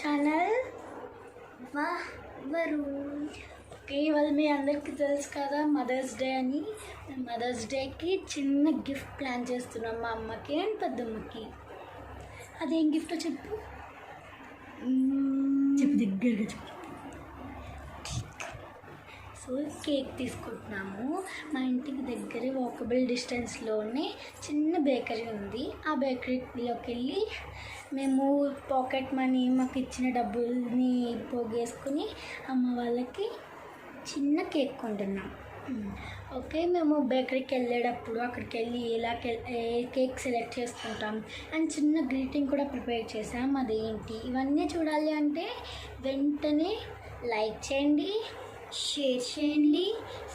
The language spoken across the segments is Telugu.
ఛానల్ వాహ్వరు. ఇవాళ మీ అందరికీ తెలుసు కదా మదర్స్ డే అని. మదర్స్ డేకి చిన్న గిఫ్ట్ ప్లాన్ చేస్తున్నాం మా అమ్మకి అండ్ పెద్దమ్మకి. అదేం గిఫ్ట్ చెప్పు దగ్గరగా చెప్పు. సో కేక్ తీసుకుంటున్నాము. మా ఇంటికి దగ్గరే వాకబుల్ డిస్టెన్స్లోనే చిన్న బేకరీ ఉంది. ఆ బేకరీలోకి వెళ్ళి మేము పాకెట్ మనీ మాకు ఇచ్చిన డబ్బుల్ని పోగేసుకుని అమ్మ వాళ్ళకి చిన్న కేక్ కొంటున్నాం. ఓకే, మేము బేకరీకి వెళ్ళేటప్పుడు అక్కడికి వెళ్ళి ఏ కేక్ సెలెక్ట్ చేసుకుంటాం అండ్ చిన్న గ్రీటింగ్ కూడా ప్రిపేర్ చేసాం. అదేంటి ఇవన్నీ చూడాలి అంటే వెంటనే లైక్ చేయండి, షేర్ చేయండి,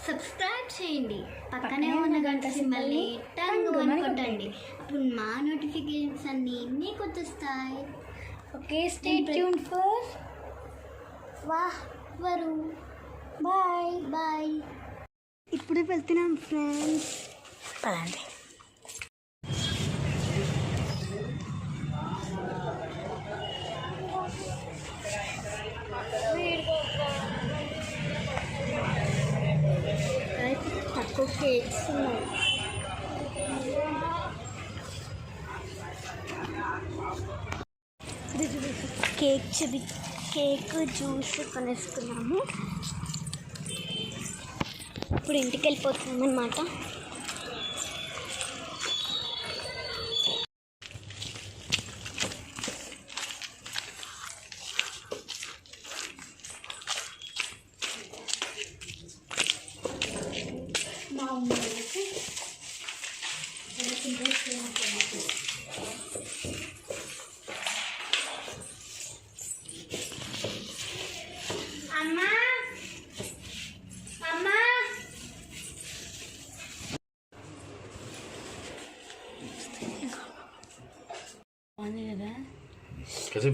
సబ్స్క్రైబ్ చేయండి, పక్కనే ఉన్న గంట సింబల్ని టంగ్ కొట్టండి. అప్పుడు మా నోటిఫికేషన్స్ అన్నీ మీకు వచ్చేస్తాయి. Okay, stay tuned for Vahvaru. Bye bye. ఇప్పుడే వెళ్తున్నాం ఫ్రెండ్స్. పదండి. తక్కువ కేక్స్ ఉన్నాయి. కేక్ జ్యూస్ కొనేసుకున్నాము. ఇప్పుడు ఇంటికి వెళ్ళిపోతున్నాం అన్నమాట.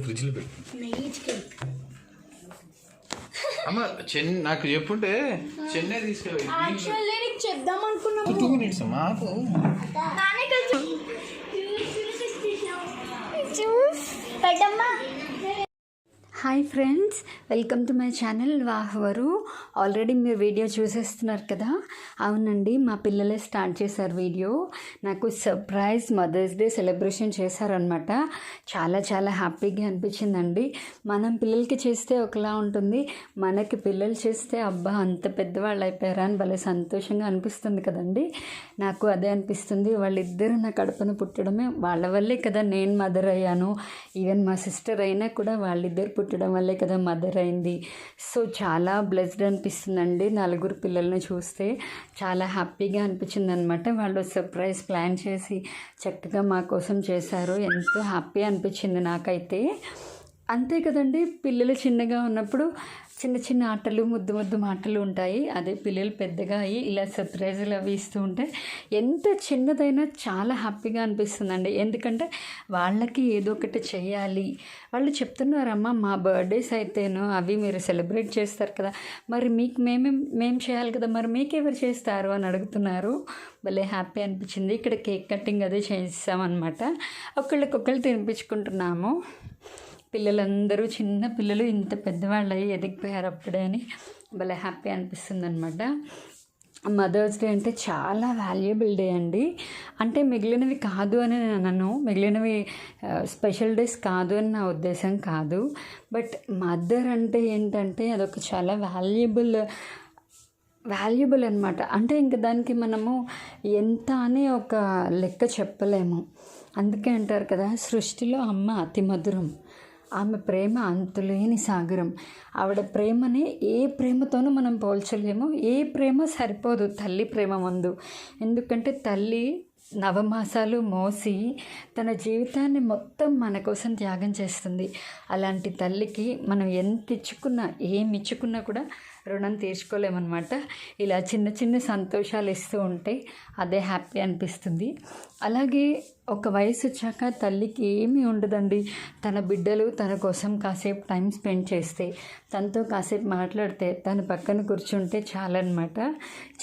ఫ్రిడ్జ్లో పెట్టు. అమ్మ నాకు చెప్పుంటే చెన్నై తీసుకెళ్ళి చెప్దాం అనుకున్నాం. 2 minutes మాకు hi friends, welcome to my channel Vahvaru. Already మీరు వీడియో చూసేస్తున్నారు కదా. అవునండి, మా పిల్లలే స్టార్ట్ చేశారు వీడియో. నాకు సర్ప్రైజ్ మదర్స్ డే సెలబ్రేషన్ చేశారనమాట. చాలా చాలా హ్యాపీగా అనిపించిందండి. మనం పిల్లలకి చేస్తే ఒకలా ఉంటుంది, మనకి పిల్లలు చేస్తే అబ్బా అంత పెద్దవాళ్ళు అయిపోయారా అని భలే సంతోషంగా అనిపిస్తుంది కదండి. నాకు అదే అనిపిస్తుంది. వాళ్ళిద్దరూ నా కడుపున పుట్టడమే వాళ్ళ వల్లే కదా నేను మదర్ అయ్యాను. ఈవెన్ మా సిస్టర్ అయినా కూడా వాళ్ళిద్దరు పుట్టడం వల్లే కదా మదర్ అయింది. సో చాలా బ్లెస్డ్ అనిపిస్తుందండి. 4 పిల్లల్ని చూస్తే చాలా హ్యాపీగా అనిపించింది అనమాట. వాళ్ళు సర్ప్రైజ్ ప్లాన్ చేసి చక్కగా మా కోసం చేశారు. ఎంతో హ్యాపీ అనిపించింది నాకైతే. అంతే కదండి, పిల్లలు చిన్నగా ఉన్నప్పుడు చిన్న చిన్న ఆటలు ముద్దు మాటలు ఉంటాయి. అదే పిల్లలు పెద్దగా అయ్యి ఇలా సర్ప్రైజులు అవి ఇస్తూ ఉంటే ఎంత చిన్నదైనా చాలా హ్యాపీగా అనిపిస్తుందండి. ఎందుకంటే వాళ్ళకి ఏదో ఒకటి చేయాలి. వాళ్ళు చెప్తున్నారమ్మా మా బర్త్డేస్ అయితేనో అవి మీరు సెలబ్రేట్ చేస్తారు కదా, మరి మీకు మేము చేయాలి కదా, మరి మీకెవరు చేస్తారు అని అడుగుతున్నారు. భలే హ్యాపీ అనిపించింది. ఇక్కడ కేక్ కటింగ్ అదే చేసామన్నమాట. ఒకళ్ళకొకళ్ళు తినిపించుకుంటున్నాము. పిల్లలందరూ చిన్న పిల్లలు ఇంత పెద్దవాళ్ళు అయ్యి ఎదిగిపోయారు అప్పుడే అని భలే హ్యాపీ అనిపిస్తుంది అనమాట. మదర్స్ డే అంటే చాలా వాల్యుబుల్ డే అండి. అంటే మిగిలినవి కాదు అని నేను అనను, మిగిలినవి స్పెషల్ డేస్ కాదు అని నా ఉద్దేశం కాదు. బట్ మదర్ అంటే ఏంటంటే అదొక చాలా వాల్యుబుల్ అనమాట. అంటే ఇంక దానికి మనము ఎంత అని ఒక లెక్క చెప్పలేము. అందుకే అంటారు కదా, సృష్టిలో అమ్మ అతి మధురం, ఆమె ప్రేమ అంతులేని సాగరం. ఆవిడ ప్రేమని ఏ ప్రేమతోనూ మనం పోల్చలేము. ఏ ప్రేమ సరిపోదు తల్లి ప్రేమ ముందు. ఎందుకంటే తల్లి నవమాసాలు మోసి తన జీవితాన్ని మొత్తం మన కోసం త్యాగం చేస్తుంది. అలాంటి తల్లికి మనం ఎంత ఇచ్చుకున్నా ఏమి ఇచ్చుకున్నా కూడా రుణం తీర్చుకోలేమన్నమాట. ఇలా చిన్న చిన్న సంతోషాలు ఇస్తూ ఉంటే అదే హ్యాపీ అనిపిస్తుంది. అలాగే ఒక వయసు వచ్చాక తల్లికి ఏమీ ఉండదండి. తన బిడ్డలు తన కోసం కాసేపు టైం స్పెండ్ చేస్తే, తనతో కాసేపు మాట్లాడితే, తన పక్కన కూర్చుంటే చాలన్నమాట.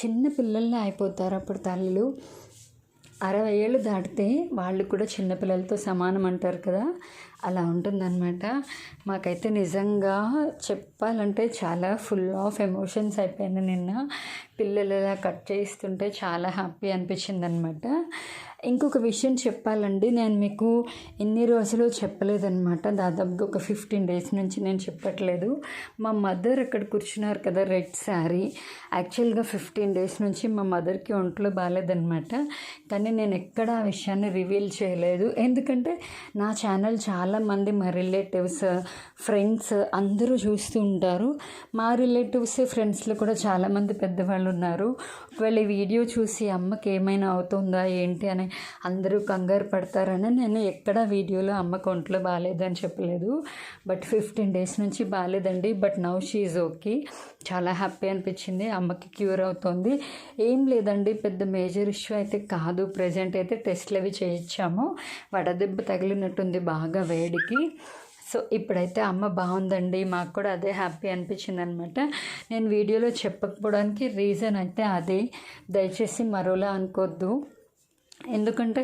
చిన్న పిల్లల్ని అయిపోతారు అప్పుడు తల్లులు. 60 ఏళ్ళు దాటితే వాళ్ళు కూడా చిన్నపిల్లలతో సమానం అంటారు కదా, అలా ఉంటుందన్నమాట. మాకైతే నిజంగా చెప్పాలంటే చాలా ఫుల్ ఆఫ్ ఎమోషన్స్ అయిపోయింది నిన్న. పిల్లలు ఇలా కట్ చేస్తుంటే చాలా హ్యాపీ అనిపించింది అనమాట. ఇంకొక విషయం చెప్పాలండి, నేను మీకు ఇన్ని రోజులు చెప్పలేదన్నమాట. దాదాపుగా ఒక 15 డేస్ నుంచి నేను చెప్పట్లేదు. మా మదర్ అక్కడ కూర్చున్నారు కదా, రెడ్ శారీ. యాక్చువల్గా 15 డేస్ నుంచి మా మదర్కి ఒంట్లో బాగాలేదన్నమాట. కానీ నేను ఎక్కడ ఆ విషయాన్ని రివీల్ చేయలేదు. ఎందుకంటే నా ఛానల్ చాలామంది మా రిలేటివ్స్, ఫ్రెండ్స్ అందరూ చూస్తూ ఉంటారు. మా రిలేటివ్స్, ఫ్రెండ్స్లో కూడా చాలామంది పెద్దవాళ్ళు ఉన్నారు. ఒకవేళ ఈ వీడియో చూసి అమ్మకి ఏమైనా అవుతుందా ఏంటి అని అందరూ కంగారు పడతారని నేను ఎక్కడ వీడియోలో అమ్మకు ఒంట్లో బాగాలేదని చెప్పలేదు. బట్ 15 డేస్ నుంచి బాగాలేదండి. But now she is okay. చాలా హ్యాపీ అనిపించింది. అమ్మకి క్యూర్ అవుతుంది. ఏం లేదండి, పెద్ద మేజర్ ఇష్యూ అయితే కాదు. ప్రజెంట్ అయితే టెస్ట్లు అవి చేయించాము. వడదెబ్బ తగిలినట్టుంది బాగా వేడికి. సో ఇప్పుడైతే అమ్మ బాగుందండి. మాకు కూడా అదే హ్యాపీ అనిపించింది అనమాట. నేను వీడియోలో చెప్పకపోవడానికి రీజన్ అయితే అదే. దయచేసి మరోలా అనుకోవద్దు. ఎందుకంటే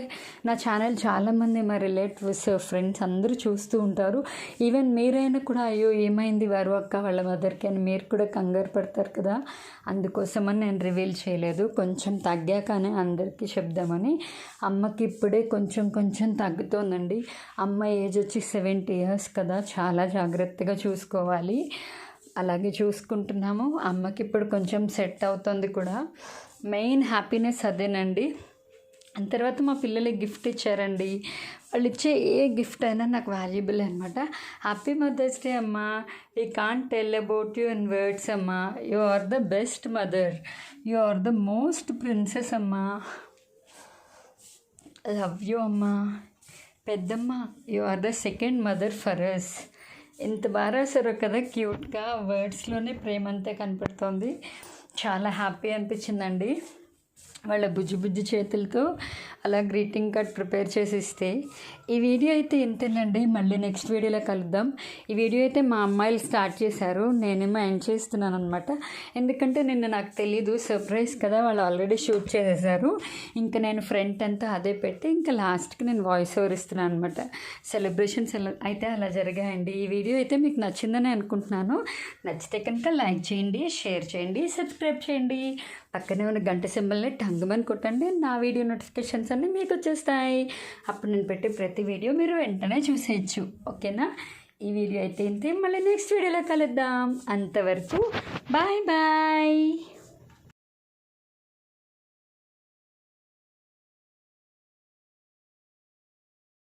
నా ఛానల్ చాలామంది మా రిలేటివ్స్, ఫ్రెండ్స్ అందరూ చూస్తూ ఉంటారు. ఈవెన్ మీరైనా కూడా అయ్యో ఏమైంది వారు అక్క వాళ్ళ మదర్కి అని మీరు కూడా కంగారు పడతారు కదా, అందుకోసమని నేను రివీల్ చేయలేదు. కొంచెం తగ్గాకనే అందరికీ చెప్దామని. అమ్మకి ఇప్పుడే కొంచెం తగ్గుతోందండి. అమ్మ ఏజ్ వచ్చి 70 years కదా, చాలా జాగ్రత్తగా చూసుకోవాలి. అలాగే చూసుకుంటున్నాము. అమ్మకి ఇప్పుడు కొంచెం సెట్ అవుతుంది కూడా. మెయిన్ హ్యాపీనెస్ అదేనండి. తర్వాత మా పిల్లలకి గిఫ్ట్ ఇచ్చారండి. వాళ్ళు ఇచ్చే ఏ గిఫ్ట్ అయినా నాకు వాల్యుబుల్ అనమాట. హ్యాపీ మదర్స్ డే అమ్మా. We can't tell about you in words అమ్మా. You are the best mother. You are the most princess అమ్మా. లవ్ యూ అమ్మా. పెద్దమ్మ, you are the second mother for us. ఎంత బాగా రాశారో కదా క్యూట్గా. వర్డ్స్లోనే ప్రేమ అంతే కనపడుతోంది. చాలా హ్యాపీ అనిపించిందండి. వాళ్ళ బుజ్జి చేతులతో అలా గ్రీటింగ్ కార్డ్ ప్రిపేర్ చేసి ఇస్తే. ఈ వీడియో అయితే ఇంతేనండి. మళ్ళీ నెక్స్ట్ వీడియోలో కలుద్దాం. ఈ వీడియో అయితే మా అమ్మాయిలు స్టార్ట్ చేశారు, నేనేమో ఎండ్ చేస్తున్నాను అనమాట. ఎందుకంటే నిన్న నాకు తెలీదు, సర్ప్రైజ్ కదా, వాళ్ళు ఆల్రెడీ షూట్ చేసేసారు. ఇంకా నేను ఫ్రంట్ అంతా అదే పెట్టి ఇంకా లాస్ట్కి నేను వాయిస్ ఓవర్ ఇస్తున్నాను అనమాట. సెలబ్రేషన్స్ అయితే అలా జరిగాయండి. ఈ వీడియో అయితే మీకు నచ్చిందని అనుకుంటున్నాను. నచ్చితే కనుక లైక్ చేయండి, షేర్ చేయండి, సబ్స్క్రైబ్ చేయండి. పక్కనే ఉన్న గంట సింబల్ని టంగుమని కొట్టండి. నా వీడియో నోటిఫికేషన్స్ అన్నీ మీకు వచ్చేస్తాయి. అప్పుడు నేను పెట్టే ప్రతి వీడియో మీరు వెంటనే చూసేయచ్చు. ఓకేనా? ఈ వీడియో అయితే ఇంతే. మళ్ళీ నెక్స్ట్ వీడియోలో కలుద్దాం. అంతవరకు బాయ్ బాయ్.